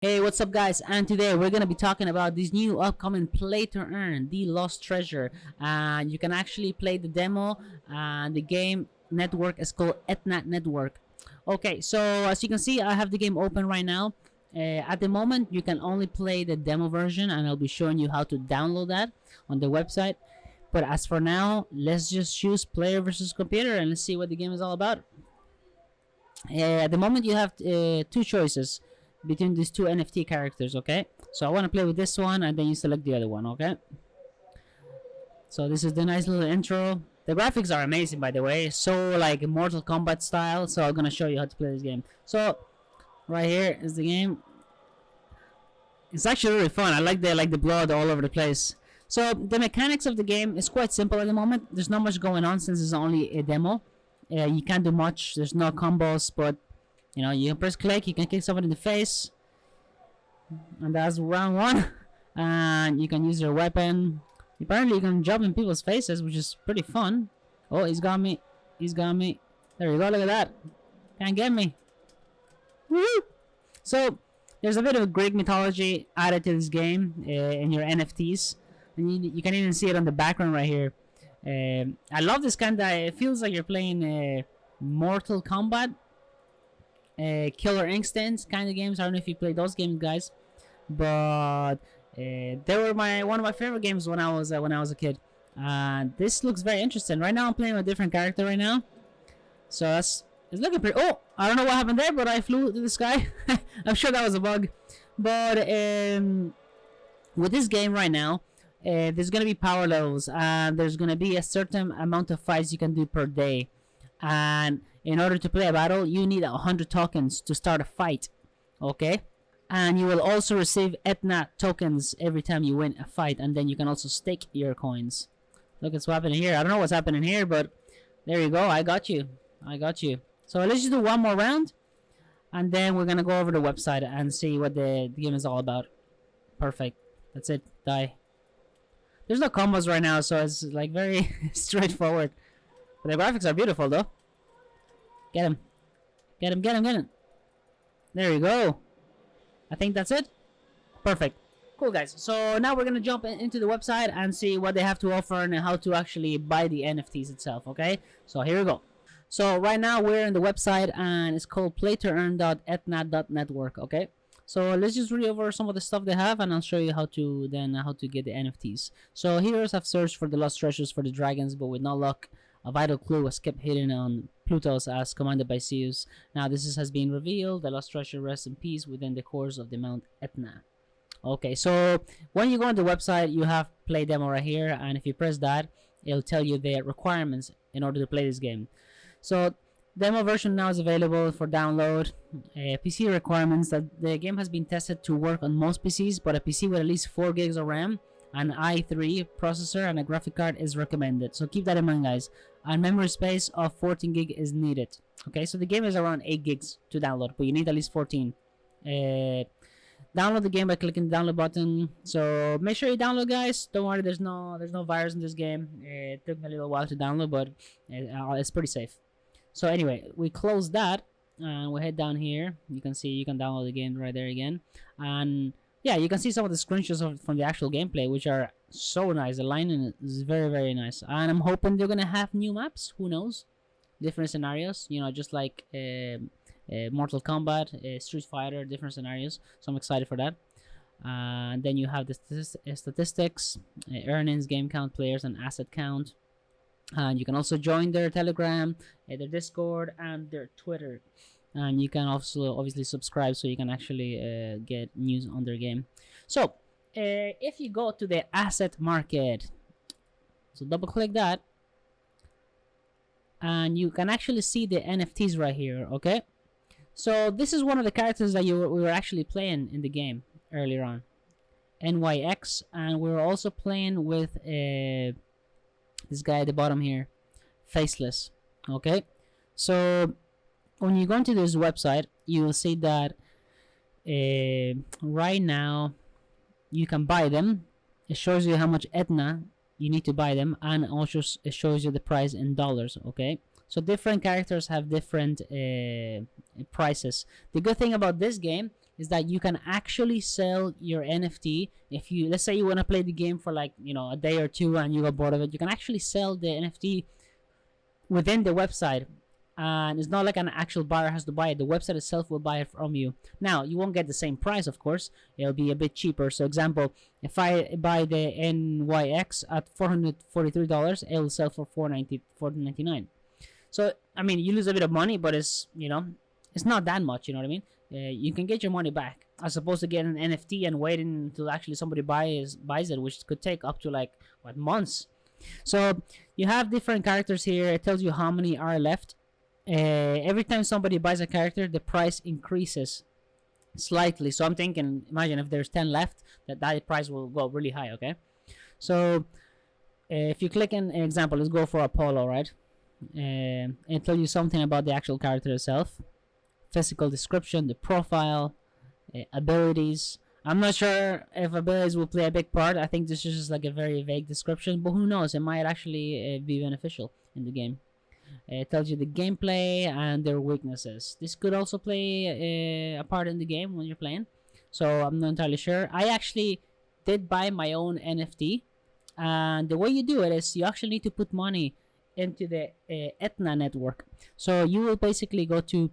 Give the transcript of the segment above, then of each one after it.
Hey, what's up guys? And today we're gonna be talking about this new upcoming play to earn, the Lost Treasure. And you can actually play the demo, and the game network is called ETNA Network. Okay, so as you can see, I have the game open right now. At the moment you can only play the demo version, and I'll be showing you how to download that on the website. But as for now, let's just choose player versus computer and let's see what the game is all about. At the moment you have two choices between these two NFT characters. Okay, so I want to play with this one, and then you select the other one. Okay, so this is the nice little intro. The graphics are amazing, by the way, so like Mortal Kombat style. So I'm gonna show you how to play this game. So right here is the game. It's actually really fun. I like the blood all over the place. So the mechanics of the game is quite simple at the moment. There's not much going on since it's only a demo. You can't do much. There's no combos, but you know, you can press click, you can kick someone in the face, and that's round one. And you can use your weapon. Apparently you can jump in people's faces, which is pretty fun. Oh, he's got me. He's got me. There you go, look at that. Can't get me. Woo! So there's a bit of Greek mythology added to this game in your NFTs. And you can even see it on the background right here. I love this kind of, it feels like you're playing Mortal Kombat, Killer Instincts kind of games. I don't know if you play those games, guys, but they were one of my favorite games when I was a kid. This looks very interesting. Right now I'm playing a different character right now, so it's looking pretty. Oh, I don't know what happened there, but I flew to the sky. I'm sure that was a bug. But with this game right now, there's gonna be power levels, and there's gonna be a certain amount of fights you can do per day. And in order to play a battle, you need 100 tokens to start a fight. Okay, and you will also receive ETNA tokens every time you win a fight, and then you can also stake your coins. Look at what's happening here. I don't know what's happening here, but there you go. I got you. So let's just do one more round, and then we're gonna go over the website and see what the game is all about. Perfect. That's it. Die. There's no combos right now, so it's like very straightforward. But the graphics are beautiful, though. Get him. Get him, get him, get him. There you go. I think that's it. Perfect. Cool, guys. So now we're going to jump into the website and see what they have to offer and how to actually buy the NFTs itself, okay? So here we go. So right now we're in the website, and it's called playtoearn.etna.network, okay? So let's just read over some of the stuff they have, and I'll show you how to get the NFTs. So heroes have searched for the lost treasures for the dragons, but with no luck. A vital clue was kept hidden on Pluto's as commanded by Zeus. Now this has been revealed. The lost treasure rests in peace within the cores of the Mount Etna. Okay, so when you go on the website, you have play demo right here, and if you press that, it'll tell you the requirements in order to play this game. So demo version now is available for download. PC requirements: that the game has been tested to work on most PCs, but a PC with at least 4 gigs of RAM, an i3 processor, and a graphic card is recommended. So keep that in mind, guys. And memory space of 14 gig is needed. Okay, so the game is around 8 gigs to download, but you need at least 14. Download the game by clicking the download button. So make sure you download, guys. Don't worry, there's no virus in this game. It took me a little while to download, but it's pretty safe. So anyway, we close that and we head down here. You can see you can download the game right there again, and yeah, you can see some of the screenshots from the actual gameplay, which are so nice. The lining is very, very nice, and I'm hoping they're gonna have new maps. Who knows? Different scenarios, you know, just like Mortal Kombat, Street Fighter, different scenarios. So I'm excited for that. And then you have the statistics, earnings, game count, players, and asset count. And you can also join their Telegram, their Discord, and their Twitter. And you can also obviously subscribe, so you can actually get news on their game. So if you go to the asset market, so double click that, and you can actually see the NFTs right here. Okay, so this is one of the characters that we were actually playing in the game earlier on, NYX, and we were also playing with this guy at the bottom here, Faceless. Okay, so when you go into this website, you will see that right now you can buy them. It shows you how much ETNA you need to buy them, and also it shows you the price in dollars. Okay, so different characters have different prices. The good thing about this game is that you can actually sell your NFT. If you, let's say you want to play the game for like, you know, a day or two and you got bored of it, you can actually sell the NFT within the website, and it's not like an actual buyer has to buy it. The website itself will buy it from you. Now, you won't get the same price, of course. It'll be a bit cheaper. So example, if I buy the NYX at $443, it will sell for $499. So I mean, you lose a bit of money, but it's, you know, it's not that much, you know what I mean? You can get your money back as opposed to getting an NFT and waiting until actually somebody buys it, which could take up to like what, months. So you have different characters here. It tells you how many are left. Every time somebody buys a character, the price increases slightly. So I'm thinking, imagine if there's 10 left, that price will go really high. Okay, so if you click an example, let's go for Apollo, right? It tells you something about the actual character itself, physical description, the profile, abilities. I'm not sure if abilities will play a big part. I think this is just like a very vague description, but who knows? It might actually be beneficial in the game. It tells you the gameplay and their weaknesses. This could also play a part in the game when you're playing, so I'm not entirely sure. I actually did buy my own NFT, and the way you do it is you actually need to put money into the ETNA network. So you will basically go to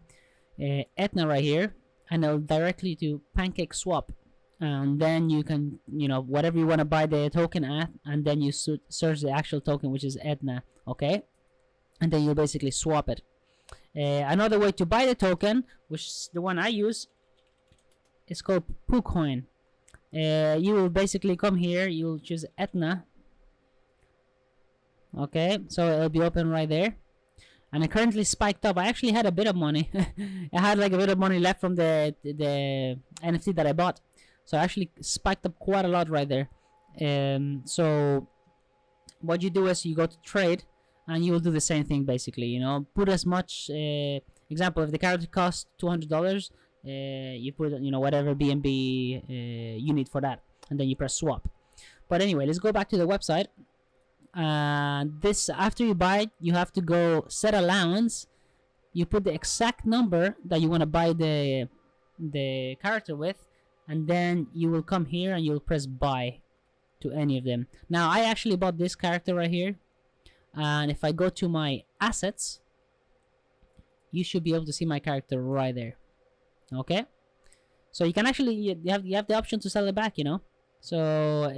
ETNA right here, and it'll directly to pancake swap, and then you can, you know, whatever you want to buy the token at, and then you search the actual token, which is ETNA. Okay, and then you basically swap it. Another way to buy the token, which is the one I use, is called POOCOIN. You will basically come here, you'll choose ETNA. Okay, so it'll be open right there, and it currently spiked up. I actually had a bit of money. I had like a bit of money left from the NFT that I bought, so I actually spiked up quite a lot right there. So what you do is you go to trade, and you will do the same thing basically. You know, put as much. Example, if the character costs $200, you put, you know, whatever BNB you need for that, and then you press swap. But anyway, let's go back to the website. This, after you buy it, you have to go set allowance. You put the exact number that you want to buy the character with, and then you will come here and you'll press buy to any of them. Now I actually bought this character right here, and if I go to my assets, you should be able to see my character right there. Okay, so you can actually, you have the option to sell it back, you know. So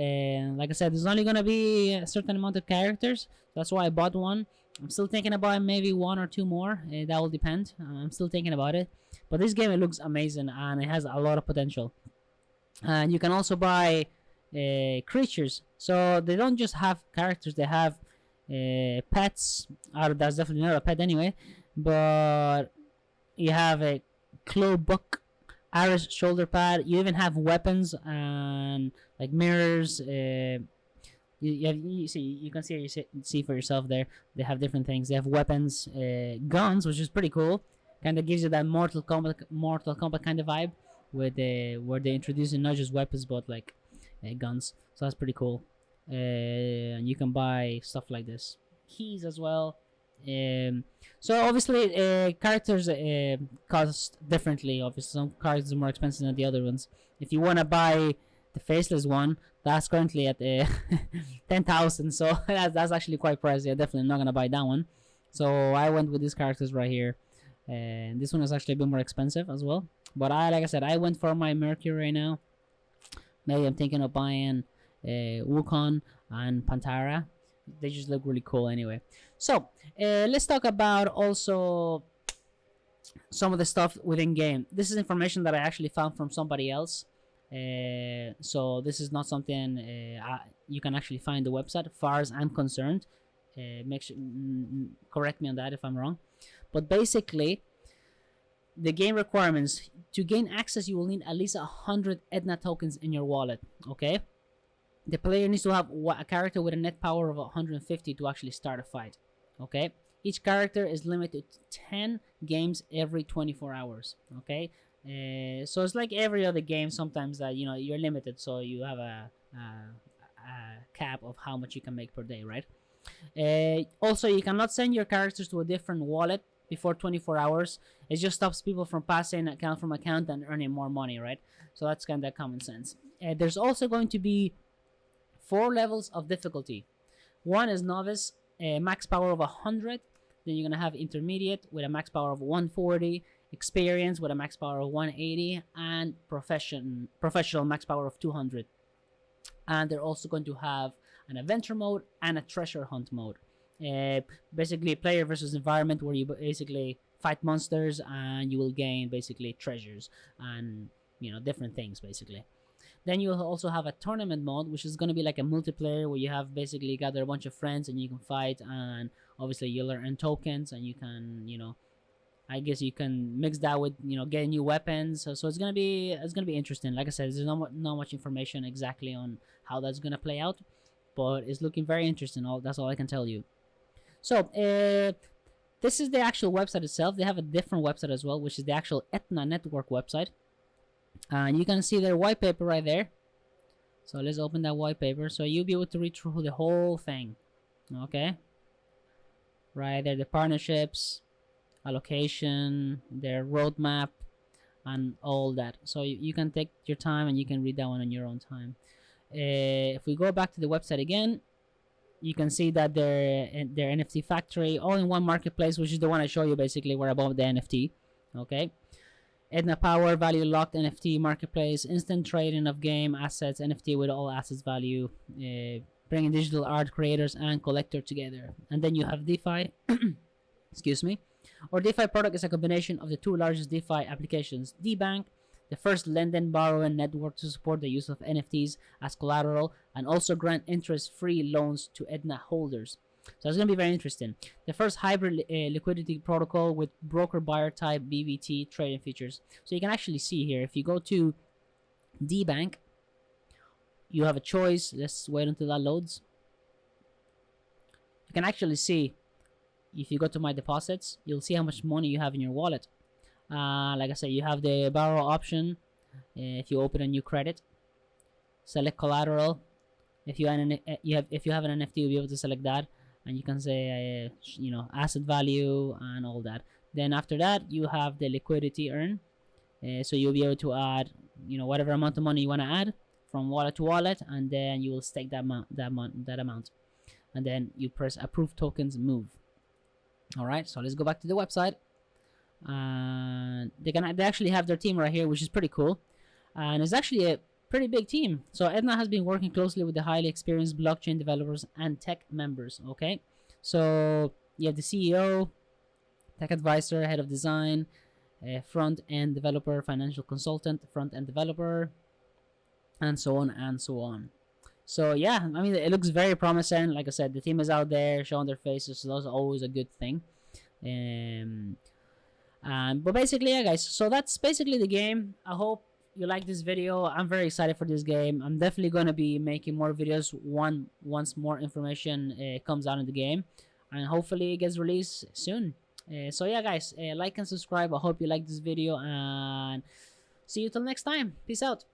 like I said, there's only gonna be a certain amount of characters. That's why I bought one. I'm still thinking about maybe one or two more. That will depend. I'm still thinking about it. But this game, it looks amazing, and it has a lot of potential. And you can also buy creatures. So they don't just have characters, they have pets. That's definitely not a pet anyway. But you have a claw book, Iris shoulder pad. You even have weapons and like mirrors. You can see for yourself there. They have different things. They have weapons, guns, which is pretty cool. Kind of gives you that Mortal Kombat kind of vibe, where they introducing not just weapons but like guns. So that's pretty cool. And you can buy stuff like this, keys as well. So obviously characters cost differently. Obviously some characters are more expensive than the other ones. If you want to buy the faceless one, that's currently at 10,000, so that's actually quite pricey. I'm definitely not gonna buy that one, so I went with these characters right here, and this one is actually a bit more expensive as well. But like I said, I went for my Mercury right now. Maybe I'm thinking of buying Wukong and Pantera. They just look really cool anyway. So let's talk about also some of the stuff within game. This is information that I actually found from somebody else. So this is not something you can actually find the website, as far as I'm concerned. Make sure, correct me on that if I'm wrong. But basically, the game requirements: to gain access, you will need at least 100 ETNA tokens in your wallet. Okay. The player needs to have a character with a net power of 150 to actually start a fight. Okay. Each character is limited to 10 games every 24 hours. Okay. So it's like every other game. Sometimes that you're limited, so you have a cap of how much you can make per day, right? Also, you cannot send your characters to a different wallet before 24 hours. It just stops people from passing account from account and earning more money, right? So that's kind of common sense. There's also going to be 4 levels of difficulty. One is novice, max power of 100. Then you're gonna have intermediate with a max power of 140, experience with a max power of 180, and professional max power of 200. And they're also going to have an adventure mode and a treasure hunt mode. Basically, player versus environment, where you basically fight monsters and you will gain basically treasures and different things basically. Then you'll also have a tournament mode, which is going to be like a multiplayer where you have basically gather a bunch of friends and you can fight, and obviously you'll earn tokens, and you can, I guess you can mix that with, getting new weapons. So it's gonna be interesting. Like I said, there's not much information exactly on how that's gonna play out, but it's looking very interesting. That's all I can tell you. So this is the actual website itself. They have a different website as well, which is the actual ETNA Network website. And you can see their white paper right there. So let's open that white paper. So you'll be able to read through the whole thing. Okay. Right there, the partnerships, allocation, their roadmap, and all that. So you can take your time and you can read that one on your own time. If we go back to the website again, you can see that their NFT factory, all in one marketplace, which is the one I show you basically, where above the NFT. Okay. ETNA Power, value locked NFT marketplace, instant trading of game assets, NFT with all assets value, bringing digital art creators and collector together. And then you have DeFi, excuse me, or DeFi product is a combination of the 2 largest DeFi applications, DBank, the first lend and borrowing network to support the use of NFTs as collateral, and also grant interest-free loans to ETNA holders. So it's going to be very interesting. The first hybrid liquidity protocol with broker buyer type BBT trading features. So you can actually see here, if you go to DBank, you have a choice. Let's wait until that loads. You can actually see, if you go to my deposits, you'll see how much money you have in your wallet. Like I said, you have the borrow option. If you open a new credit, select collateral. If you have an NFT, you'll be able to select that. And you can say, asset value and all that. Then after that, you have the liquidity earn. So you'll be able to add, whatever amount of money you want to add from wallet to wallet, and then you will stake that amount. And then you press approve tokens move. All right. So let's go back to the website. They actually have their team right here, which is pretty cool. And it's actually a pretty big team. So ETNA has been working closely with the highly experienced blockchain developers and tech members. Okay, so you have the CEO, tech advisor, head of design, front end developer, financial consultant, front end developer, and so on and so on. So yeah, I mean, it looks very promising. Like I said, the team is out there showing their faces, so that's always a good thing. But basically, yeah, guys. So that's basically the game. I hope you like this video. I'm very excited for this game. I'm definitely gonna be making more videos once more information comes out in the game, and hopefully it gets released soon. So yeah, guys, like and subscribe. I hope you like this video, and see you till next time. Peace out.